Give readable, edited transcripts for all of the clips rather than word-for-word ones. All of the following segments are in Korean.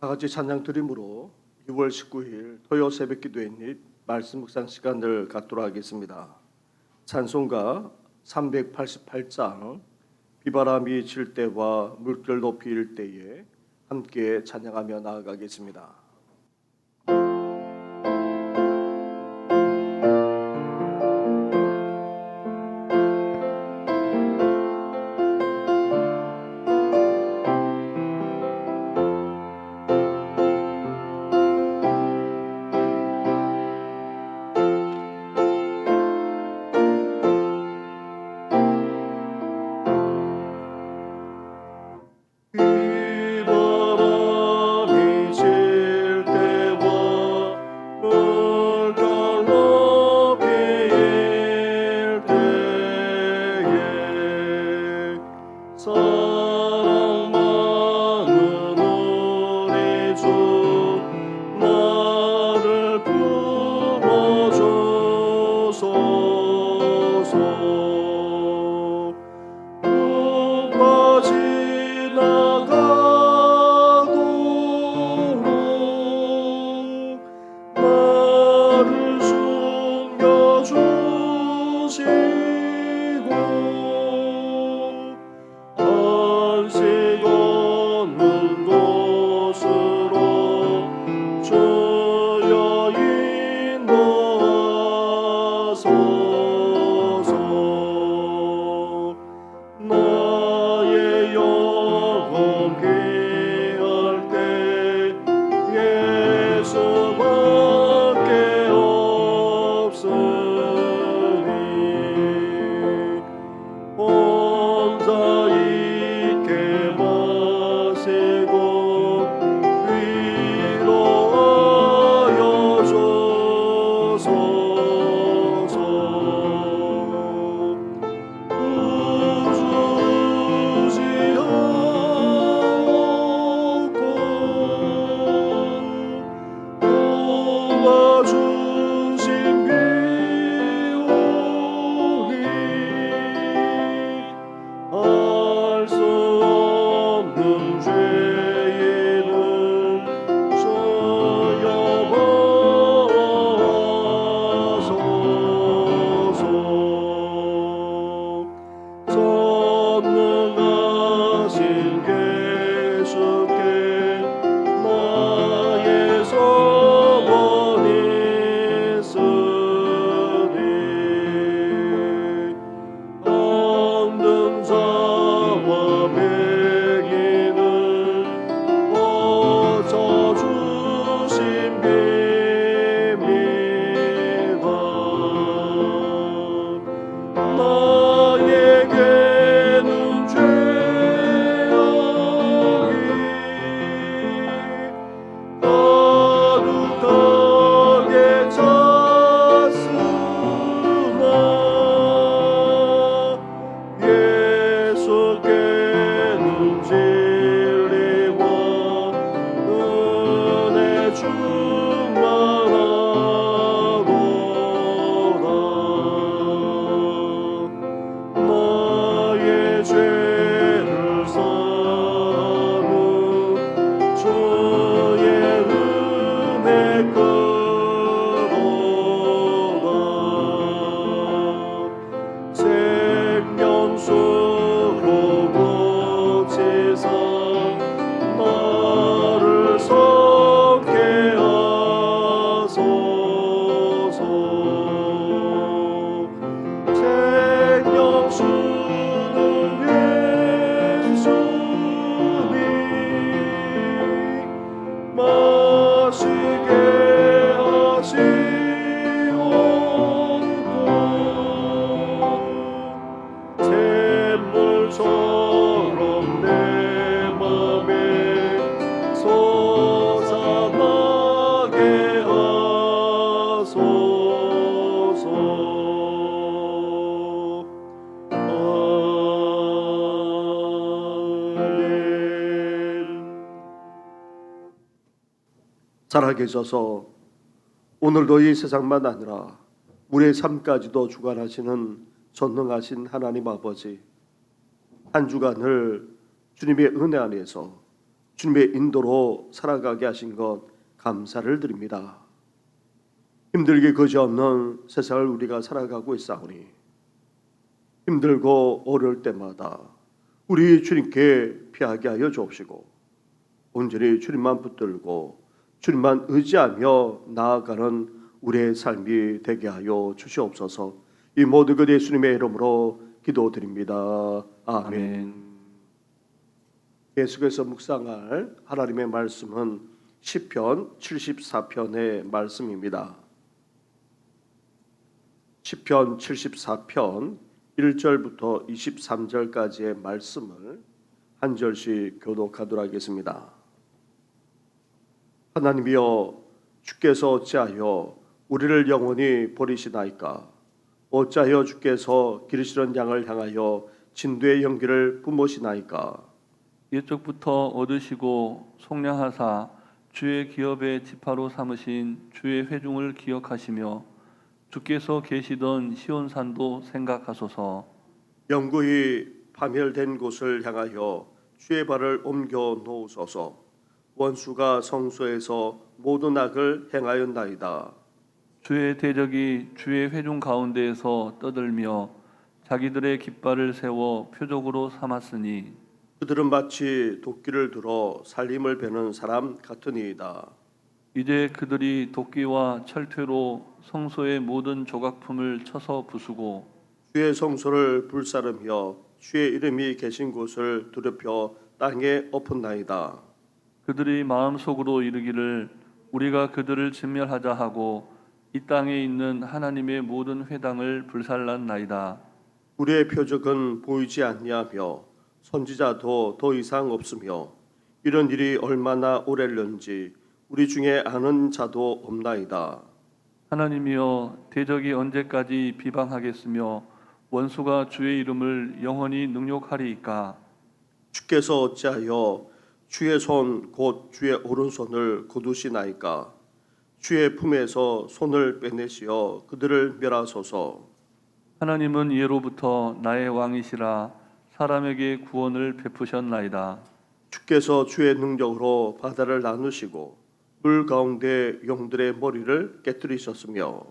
다 같이 찬양 드림으로 6월 19일 토요 새벽 기도회 및 말씀 묵상 시간을 갖도록 하겠습니다. 찬송가 388장 비바람이 칠 때와 물결 높이 일 때에 함께 찬양하며 나아가겠습니다. 살아계셔서 오늘도 이 세상만 아니라 우리의 삶까지도 주관하시는 전능하신 하나님 아버지, 한 주간을 주님의 은혜 안에서 주님의 인도로 살아가게 하신 것 감사를 드립니다. 힘들게 그지없는 세상을 우리가 살아가고 있사오니 힘들고 어려울 때마다 우리 주님께 피하게 하여 주옵시고 온전히 주님만 붙들고 주님만 의지하며 나아가는 우리의 삶이 되게 하여 주시옵소서. 이 모든 것 예수님의 이름으로 기도드립니다. 아멘. 계속해서 묵상할 하나님의 말씀은 시편 74편의 말씀입니다. 시편 74편 1절부터 23절까지의 말씀을 한 절씩 교독하도록 하겠습니다. 하나님이여, 주께서 어찌하여 우리를 영원히 버리시나이까? 어찌하여 주께서 기르시는 양을 향하여 진도의 연기를 뿜으시나이까? 옛적부터 얻으시고 속량하사 주의 기업의 지파로 삼으신 주의 회중을 기억하시며 주께서 계시던 시온산도 생각하소서. 영구히 파멸된 곳을 향하여 주의 발을 옮겨 놓으소서. 원수가 성소에서 모든 악을 행하였나이다. 주의 대적이 주의 회중 가운데에서 떠들며 자기들의 깃발을 세워 표적으로 삼았으니 그들은 마치 도끼를 들어 살림을 베는 사람 같으니이다. 이제 그들이 도끼와 철퇴로 성소의 모든 조각품을 쳐서 부수고 주의 성소를 불사르며 주의 이름이 계신 곳을 두렵혀 땅에 엎은나이다. 그들이 마음속으로 이르기를 우리가 그들을 진멸하자 하고 이 땅에 있는 하나님의 모든 회당을 불살랐나이다. 우리의 표적은 보이지 아니하며 선지자도 더 이상 없으며 이런 일이 얼마나 오래는지 우리 중에 아는 자도 없나이다. 하나님이여, 대적이 언제까지 비방하겠으며 원수가 주의 이름을 영원히 능욕하리이까? 주께서 어찌하여 주의 손 곧 주의 오른손을 거두시나이까? 주의 품에서 손을 빼내시어 그들을 멸하소서. 하나님은 예로부터 나의 왕이시라 사람에게 구원을 베푸셨나이다. 주께서 주의 능력으로 바다를 나누시고 물 가운데 용들의 머리를 깨뜨리셨으며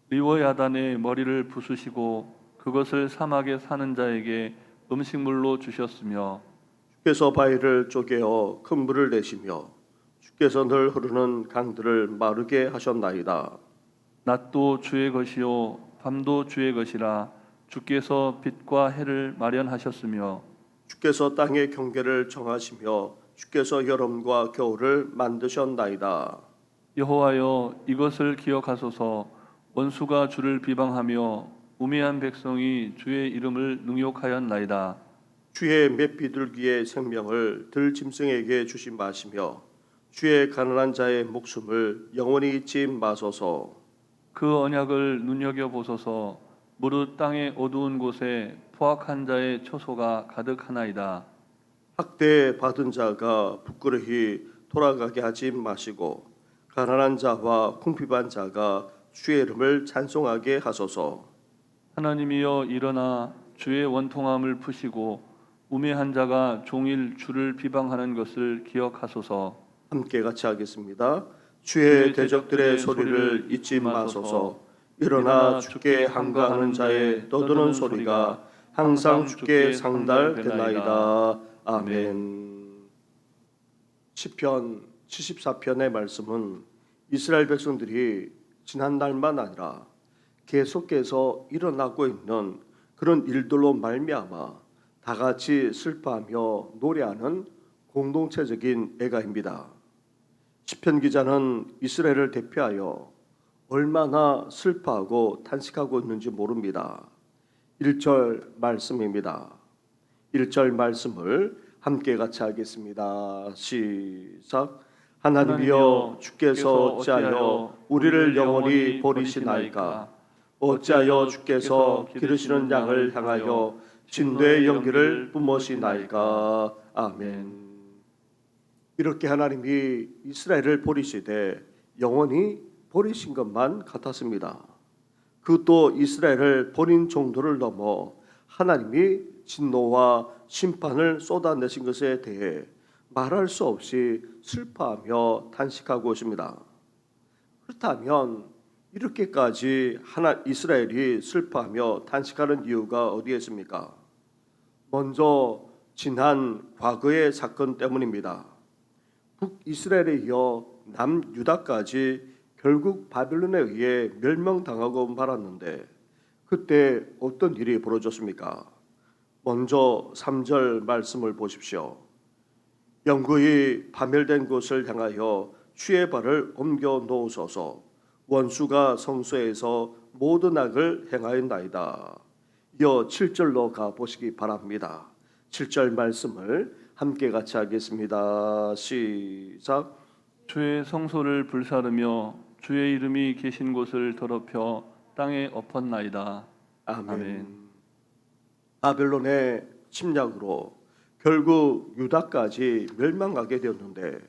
리워야단의 머리를 부수시고 그것을 사막에 사는 자에게 음식물로 주셨으며 주께서 바위를 쪼개어 큰 물을 내시며 주께서 늘 흐르는 강들을 마르게 하셨나이다. 낮도 주의 것이요 밤도 주의 것이라 주께서 빛과 해를 마련하셨으며 주께서 땅의 경계를 정하시며 주께서 여름과 겨울을 만드셨나이다. 여호와여, 이것을 기억하소서. 원수가 주를 비방하며 우매한 백성이 주의 이름을 능욕하였나이다. 주의 몇 비둘기의 생명을 들짐승에게 주지 마시며 주의 가난한 자의 목숨을 영원히 잊지 마소서. 그 언약을 눈여겨보소서. 무릇 땅의 어두운 곳에 포악한 자의 처소가 가득하나이다. 학대 받은 자가 부끄러이 돌아가게 하지 마시고 가난한 자와 궁핍한 자가 주의 이름을 찬송하게 하소서. 하나님이여, 일어나 주의 원통함을 푸시고 우매한 자가 종일 주를 비방하는 것을 기억하소서. 함께 같이 하겠습니다. 주의 대적들의 소리를 잊지 마소서. 일어나 주께 항거하는 자의 떠드는 소리가 항상 주께 상달되나이다. 아멘. 시편 74편의 말씀은 이스라엘 백성들이 지난날만 아니라 계속해서 일어나고 있는 그런 일들로 말미암아 다 같이 슬퍼하며 노래하는 공동체적인 애가입니다. 시편 기자는 이스라엘을 대표하여 얼마나 슬퍼하고 탄식하고 있는지 모릅니다. 1절 말씀입니다. 1절 말씀을 함께 같이 하겠습니다. 시작. 하나님이여, 주께서 어찌하여 우리를 영원히 버리시나이까? 어찌하여 주께서 기르시는 양을 향하여 진도의 연기를 뿜으시나이까? 아멘. 이렇게 하나님이 이스라엘을 버리시되 영원히 버리신 것만 같았습니다. 그것도 이스라엘을 버린 정도를 넘어 하나님이 진노와 심판을 쏟아내신 것에 대해 말할 수 없이 슬퍼하며 탄식하고 있습니다. 그렇다면 이렇게까지 이스라엘이 슬퍼하며 탄식하는 이유가 어디에 있습니까? 먼저 지난 과거의 사건 때문입니다. 북이스라엘에 이어 남유다까지 결국 바벨론에 의해 멸망당하고 말았는데 그때 어떤 일이 벌어졌습니까? 먼저 3절 말씀을 보십시오. 영구히 파멸된 곳을 향하여 주의 발을 옮겨 놓으소서. 원수가 성소에서 모든 악을 행하였나이다. 이어 7절로 가보시기 바랍니다. 7절 말씀을 함께 같이 하겠습니다. 시작. 주의 성소를 불사르며 주의 이름이 계신 곳을 더럽혀 땅에 엎었나이다. 아멘. 아멘. 바벨론의 침략으로 결국 유다까지 멸망하게 되었는데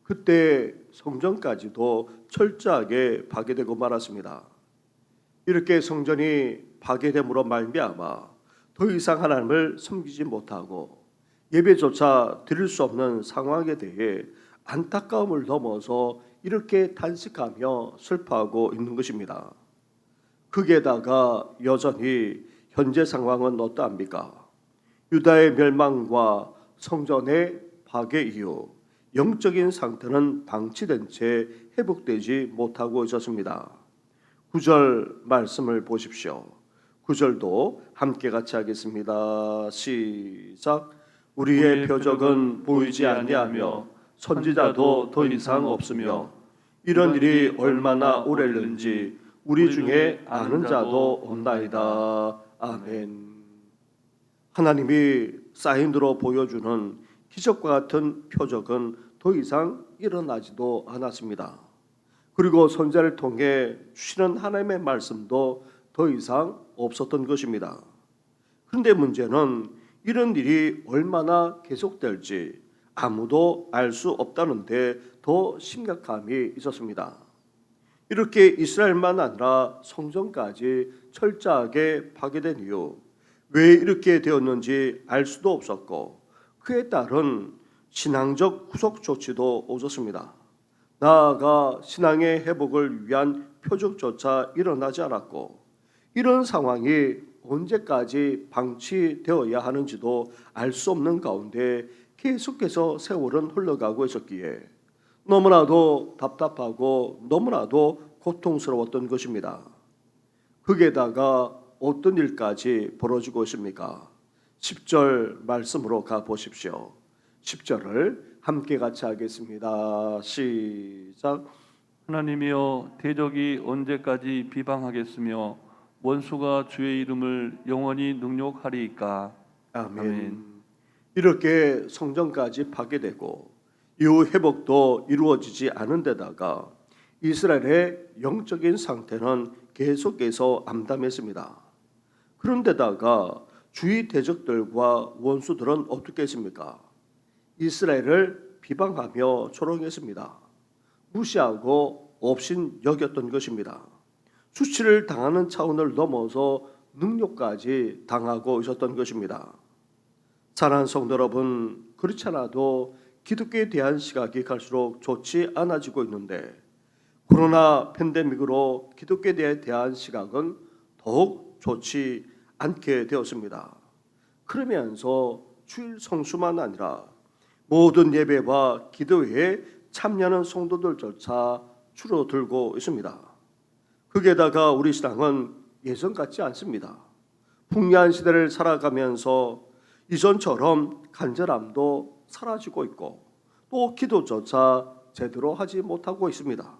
그때 성전까지도 철저하게 파괴되고 말았습니다. 이렇게 성전이 파괴됨으로 말미암아 더 이상 하나님을 섬기지 못하고 예배조차 드릴 수 없는 상황에 대해 안타까움을 넘어서 이렇게 탄식하며 슬퍼하고 있는 것입니다. 거기에다가 여전히 현재 상황은 어떠합니까? 유다의 멸망과 성전의 파괴 이후 영적인 상태는 방치된 채 회복되지 못하고 있었습니다. 9절 말씀을 보십시오. 9절도 함께 같이 하겠습니다. 시작. 우리의 표적은 보이지 아니하며 선지자도 더 이상 없으며 이런 일이 얼마나 오래는지 우리 중에 아는 자도 없나이다. 아멘. 하나님이 사인으로 보여주는 기적과 같은 표적은 더 이상 일어나지도 않았습니다. 그리고 선지자를 통해 주시는 하나님의 말씀도 더 이상 없었던 것입니다. 그런데 문제는 이런 일이 얼마나 계속될지 아무도 알 수 없다는데 더 심각함이 있었습니다. 이렇게 이스라엘만 아니라 성전까지 철저하게 파괴된 이유, 왜 이렇게 되었는지 알 수도 없었고 그에 따른 신앙적 후속 조치도 없었습니다. 나아가 신앙의 회복을 위한 표적조차 일어나지 않았고 이런 상황이 언제까지 방치되어야 하는지도 알 수 없는 가운데 계속해서 세월은 흘러가고 있었기에 너무나도 답답하고 너무나도 고통스러웠던 것입니다. 거기에다가 어떤 일까지 벌어지고 있습니까? 10절 말씀으로 가보십시오. 10절을 함께 같이 하겠습니다. 시작. 하나님이여 대적이 언제까지 비방하겠으며 원수가 주의 이름을 영원히 능욕하리이까. 아멘. 이렇게 성전까지 파괴되고 이후 회복도 이루어지지 않은 데다가 이스라엘의 영적인 상태는 계속해서 암담했습니다. 그런데다가 주위 대적들과 원수들은 어떻게 했습니까? 이스라엘을 비방하며 조롱했습니다. 무시하고 없인 여겼던 것입니다. 수치를 당하는 차원을 넘어서 능욕까지 당하고 있었던 것입니다. 사랑하는 성도 여러분, 그렇지 않아도 기독교에 대한 시각이 갈수록 좋지 않아지고 있는데 코로나 팬데믹으로 기독교에 대한 시각은 더욱 좋지 않게 되었습니다. 그러면서 주일 성수만 아니라 모든 예배와 기도회에 참여하는 성도들조차 줄어들고 있습니다. 거기에다가 우리 신앙은 예전 같지 않습니다. 풍요한 시대를 살아가면서 이전처럼 간절함도 사라지고 있고 또 기도조차 제대로 하지 못하고 있습니다.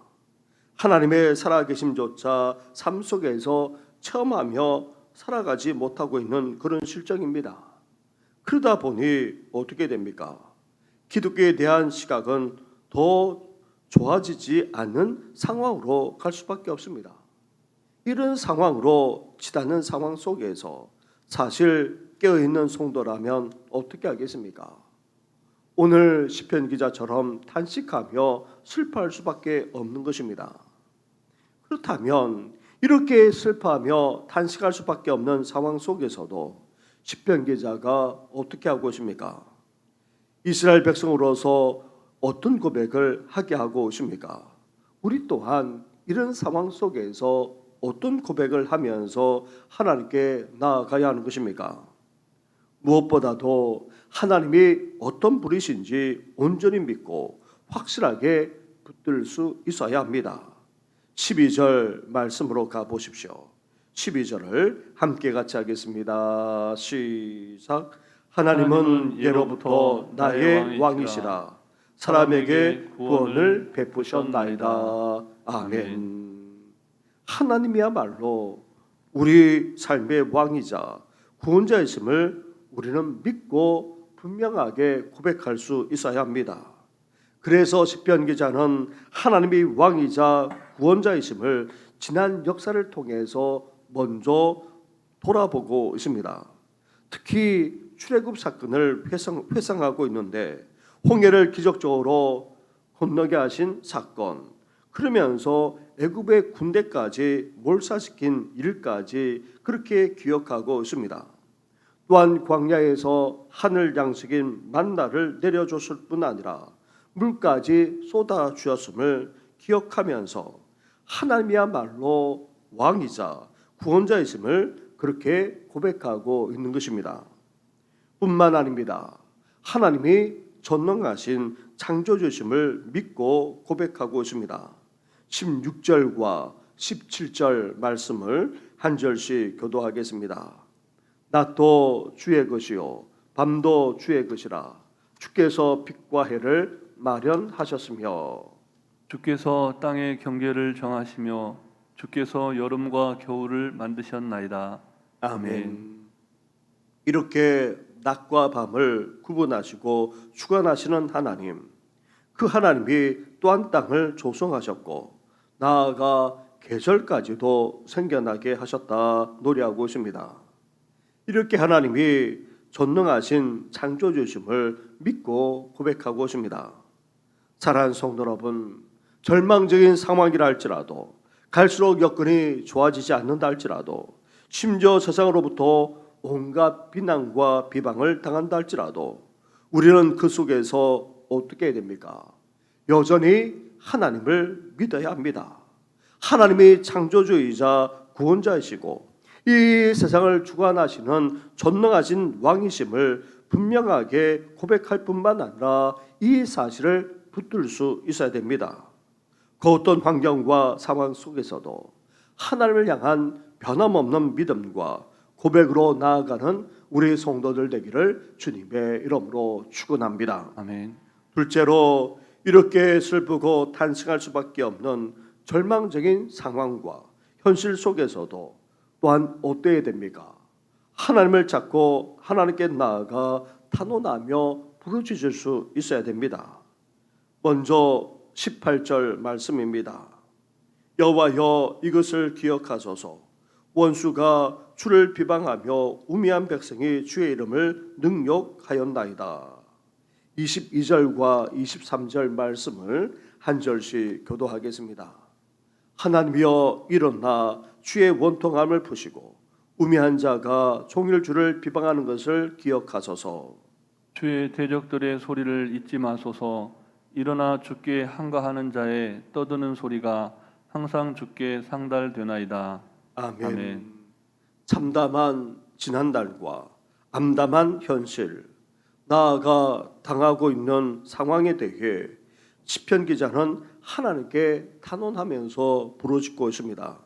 하나님의 살아계심조차 삶 속에서 체험하며 살아가지 못하고 있는 그런 실정입니다. 그러다 보니 어떻게 됩니까? 기독교에 대한 시각은 더 좋아지지 않는 상황으로 갈 수밖에 없습니다. 이런 상황으로 치닫는 상황 속에서 사실 깨어있는 성도라면 어떻게 하겠습니까? 오늘 시편 기자처럼 탄식하며 슬퍼할 수밖에 없는 것입니다. 그렇다면 이렇게 슬퍼하며 탄식할 수밖에 없는 상황 속에서도 시편 기자가 어떻게 하고 있습니까? 이스라엘 백성으로서 어떤 고백을 하게 하고 있습니까? 우리 또한 이런 상황 속에서 어떤 고백을 하면서 하나님께 나아가야 하는 것입니까? 무엇보다도 하나님이 어떤 분이신지 온전히 믿고 확실하게 붙들 수 있어야 합니다. 12절 말씀으로 가보십시오. 12절을 함께 같이 하겠습니다. 시작. 하나님은 예로부터 나의 왕이시라. 사람에게 구원을 베푸셨나이다. 아멘. 하나님이야말로 우리 삶의 왕이자 구원자이심을 우리는 믿고 분명하게 고백할 수 있어야 합니다. 그래서 시편 기자는 하나님이 왕이자 구원자이심을 지난 역사를 통해서 먼저 돌아보고 있습니다. 특히 출애굽 사건을 회상하고 있는데 홍해를 기적적으로 건너게 하신 사건, 그러면서 애굽의 군대까지 몰살시킨 일까지 그렇게 기억하고 있습니다. 또한 광야에서 하늘 양식인 만나를 내려줬을 뿐 아니라 물까지 쏟아주었음을 기억하면서 하나님이야말로 왕이자 구원자이심을 그렇게 고백하고 있는 것입니다. 뿐만 아닙니다. 하나님이 전능하신 창조주심을 믿고 고백하고 있습니다. 16절과 17절 말씀을 한 절씩 교도하겠습니다. 낮도 주의 것이요 밤도 주의 것이라. 주께서 빛과 해를 마련하셨으며 주께서 땅의 경계를 정하시며 주께서 여름과 겨울을 만드셨나이다. 아멘. 이렇게 낮과 밤을 구분하시고 주관하시는 하나님, 그 하나님이 또한 땅을 조성하셨고 나아가 계절까지도 생겨나게 하셨다 노래하고 있습니다. 이렇게 하나님이 전능하신 창조주심을 믿고 고백하고 있습니다. 사랑하는 성도 여러분, 절망적인 상황이라 할지라도 갈수록 여건이 좋아지지 않는다 할지라도 심지어 세상으로부터 온갖 비난과 비방을 당한다 할지라도 우리는 그 속에서 어떻게 해야 됩니까? 여전히 하나님을 믿어야 합니다. 하나님이 창조주이자 구원자이시고 이 세상을 주관하시는 전능하신 왕이심을 분명하게 고백할 뿐만 아니라 이 사실을 붙들 수 있어야 됩니다. 그 어떤 환경과 상황 속에서도 하나님을 향한 변함없는 믿음과 고백으로 나아가는 우리 성도들 되기를 주님의 이름으로 축원합니다. 아멘. 둘째로 이렇게 슬프고 탄식할 수밖에 없는 절망적인 상황과 현실 속에서도 또한 어때야 됩니까? 하나님을 찾고 하나님께 나아가 탄원하며 부르짖을 수 있어야 됩니다. 먼저 18절 말씀입니다. 여호와여 이것을 기억하소서. 원수가 주를 비방하며 우매한 백성이 주의 이름을 능욕하였나이다. 22절과 23절 말씀을 한 절씩 교도하겠습니다. 하나님이여 일어나 주의 원통함을 푸시고 우매한 자가 종일 주를 비방하는 것을 기억하소서. 주의 대적들의 소리를 잊지 마소서. 일어나 주께 항거하는 자의 떠드는 소리가 항상 주께 상달되나이다. 아멘. 아멘. 참담한 지난날과 암담한 현실, 나아가 당하고 있는 상황에 대해 시편 기자는 하나님께 탄원하면서 부르짖고 있습니다.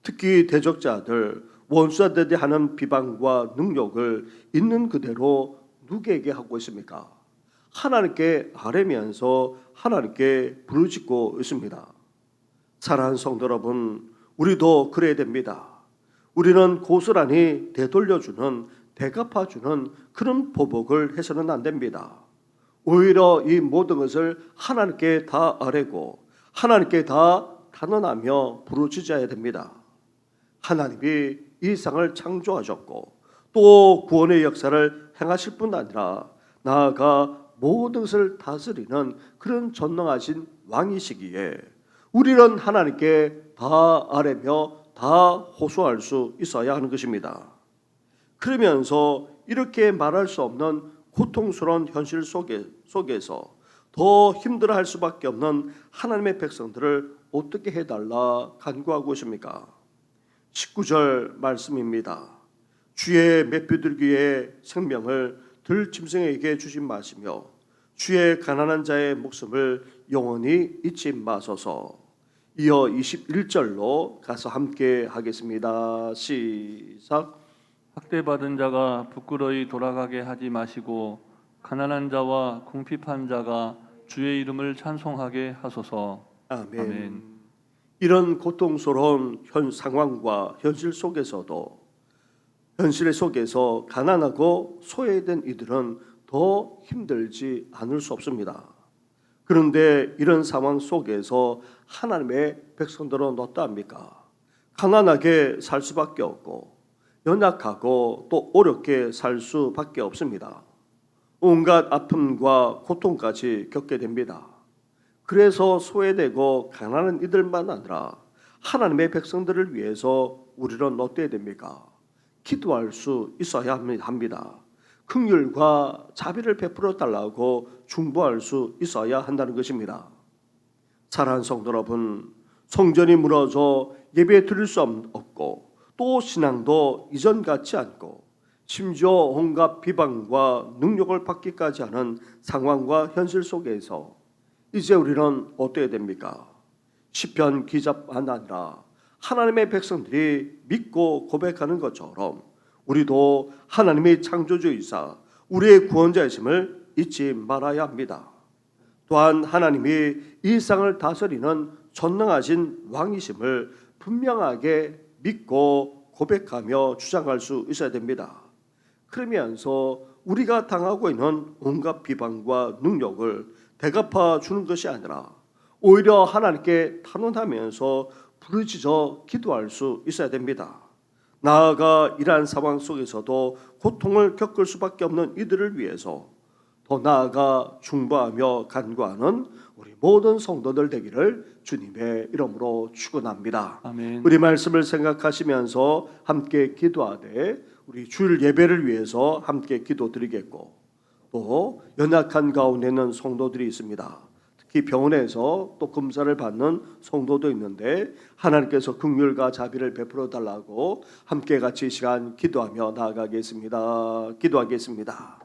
특히 대적자들, 원수들에 대한 비방과 능력을 있는 그대로 누구에게 하고 있습니까? 하나님께 아뢰면서 하나님께 부르짖고 있습니다. 사랑하는 성도 여러분, 우리도 그래야 됩니다. 우리는 고스란히 되돌려주는, 대갚아주는 그런 보복을 해서는 안 됩니다. 오히려 이 모든 것을 하나님께 다 아뢰고 하나님께 다 탄원하며 부르짖어야 됩니다. 하나님이 이 세상을 창조하셨고 또 구원의 역사를 행하실 뿐 아니라 나아가 모든 것을 다스리는 그런 전능하신 왕이시기에 우리는 하나님께 다 아뢰며 다 호소할 수 있어야 하는 것입니다. 그러면서 이렇게 말할 수 없는 고통스러운 현실 속에서 더 힘들어할 수밖에 없는 하나님의 백성들을 어떻게 해달라 간구하고 있습니까? 19절 말씀입니다. 주의 매표들기의 생명을 들짐승에게 주지 마시며 주의 가난한 자의 목숨을 영원히 잊지 마소서. 이어 21절로 가서 함께 하겠습니다. 시작. 학대받은 자가 부끄러이 돌아가게 하지 마시고 가난한 자와 궁핍한 자가 주의 이름을 찬송하게 하소서. 아멘. 아멘. 이런 고통스러운 상황과 현실 속에서 가난하고 소외된 이들은 더 힘들지 않을 수 없습니다. 그런데 이런 상황 속에서 하나님의 백성들은 어떠합니까? 가난하게 살 수밖에 없고 연약하고 또 어렵게 살 수밖에 없습니다. 온갖 아픔과 고통까지 겪게 됩니다. 그래서 소외되고 가난한 이들만 아니라 하나님의 백성들을 위해서 우리는 어때야 됩니까? 기도할 수 있어야 합니다. 긍휼과 자비를 베풀어 달라고 중보할 수 있어야 한다는 것입니다. 사랑하는 성도 여러분, 성전이 무너져 예배 드릴 수 없고 또 신앙도 이전 같지 않고 심지어 온갖 비방과 능력을 받기까지 하는 상황과 현실 속에서 이제 우리는 어때야 됩니까? 시편 기자뿐 아니라 하나님의 백성들이 믿고 고백하는 것처럼 우리도 하나님의 창조주이사 우리의 구원자이심을 잊지 말아야 합니다. 또한 하나님이 이 세상을 다스리는 전능하신 왕이심을 분명하게 믿고 고백하며 주장할 수 있어야 됩니다. 그러면서 우리가 당하고 있는 온갖 비방과 능력을 대갚아 주는 것이 아니라 오히려 하나님께 탄원하면서 부르짖어 기도할 수 있어야 됩니다. 나아가 이러한 상황 속에서도 고통을 겪을 수밖에 없는 이들을 위해서 더 나아가 중보하며 간구하는 우리 모든 성도들 되기를 주님의 이름으로 축원합니다. 아멘. 우리 말씀을 생각하시면서 함께 기도하되 우리 주일 예배를 위해서 함께 기도드리겠고 또 연약한 가운데는 성도들이 있습니다. 특히 병원에서 또 검사를 받는 성도도 있는데 하나님께서 긍휼과 자비를 베풀어 달라고 함께 같이 이 시간 기도하며 나아가겠습니다. 기도하겠습니다.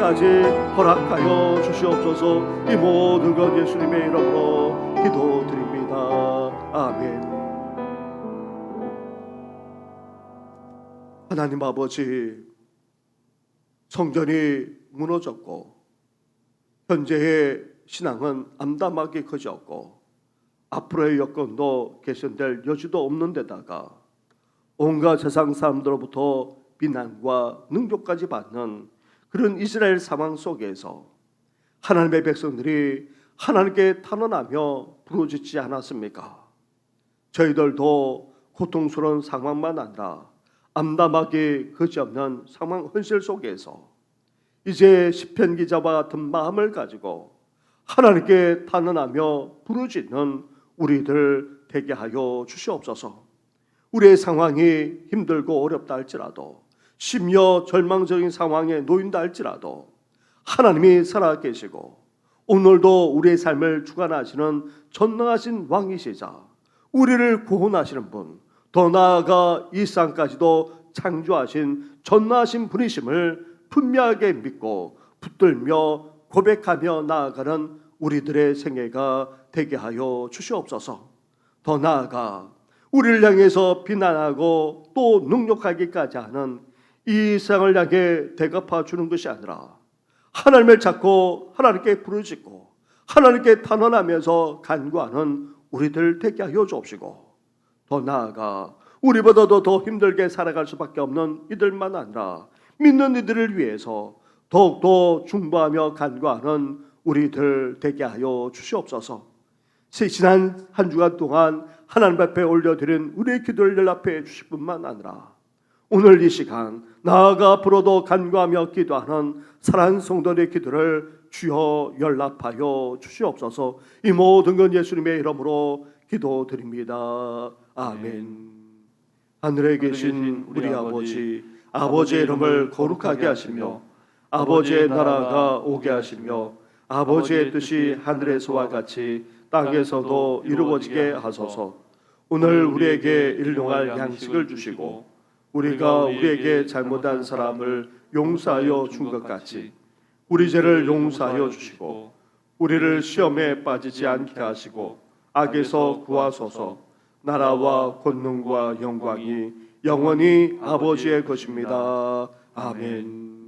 끝까지 허락하여 주시옵소서. 이 모든 것 예수님의 이름으로 기도드립니다. 아멘. 하나님 아버지, 성전이 무너졌고 현재의 신앙은 암담하게 커졌고 앞으로의 여건도 개선될 여지도 없는 데다가 온갖 세상 사람들로부터 비난과 능욕까지 받는 그런 이스라엘 상황 속에서 하나님의 백성들이 하나님께 탄원하며 부르짖지 않았습니까? 저희들도 고통스러운 상황만 아니라 암담하게 그지없는 상황 현실 속에서 이제 시편 기자와 같은 마음을 가지고 하나님께 탄원하며 부르짖는 우리들 되게 하여 주시옵소서. 우리의 상황이 힘들고 어렵다 할지라도 심려 절망적인 상황에 놓인다 할지라도 하나님이 살아계시고 오늘도 우리의 삶을 주관하시는 전능하신 왕이시자 우리를 구원하시는 분, 더 나아가 이 땅까지도 창조하신 전능하신 분이심을 분명하게 믿고 붙들며 고백하며 나아가는 우리들의 생애가 되게 하여 주시옵소서. 더 나아가 우리를 향해서 비난하고 또 능욕하기까지 하는 이 세상을 향해 대갚아 주는 것이 아니라 하나님을 찾고 하나님께 부르짖고 하나님께 탄원하면서 간구하는 우리들 되게 하여 주옵시고, 더 나아가 우리보다도 더 힘들게 살아갈 수밖에 없는 이들만 아니라 믿는 이들을 위해서 더욱더 중보하며 간구하는 우리들 되게 하여 주시옵소서. 지난 한 주간 동안 하나님 앞에 올려드린 우리의 기도를 연락해 주실 뿐만 아니라 오늘 이 시간 나아가 앞으로도 간구하며 기도하는 사랑하는 성도들의 기도를 주여 연락하여 주시옵소서. 이 모든 건 예수님의 이름으로 기도드립니다. 아멘. 하늘에 계신 우리 아버지, 아버지의 이름을 거룩하게 하시며 아버지의 나라가 오게 하시며 아버지의 뜻이 하늘에서와 같이 땅에서도 이루어지게 하소서. 오늘 우리에게 일용할 양식을 주시고 우리가 우리에게 잘못한 사람을 용서하여 준 것 같이 우리 죄를 용서하여 주시고 우리를 시험에 빠지지 않게 하시고 악에서 구하소서. 나라와 권능과 영광이 영원히 아버지의 것입니다. 아멘.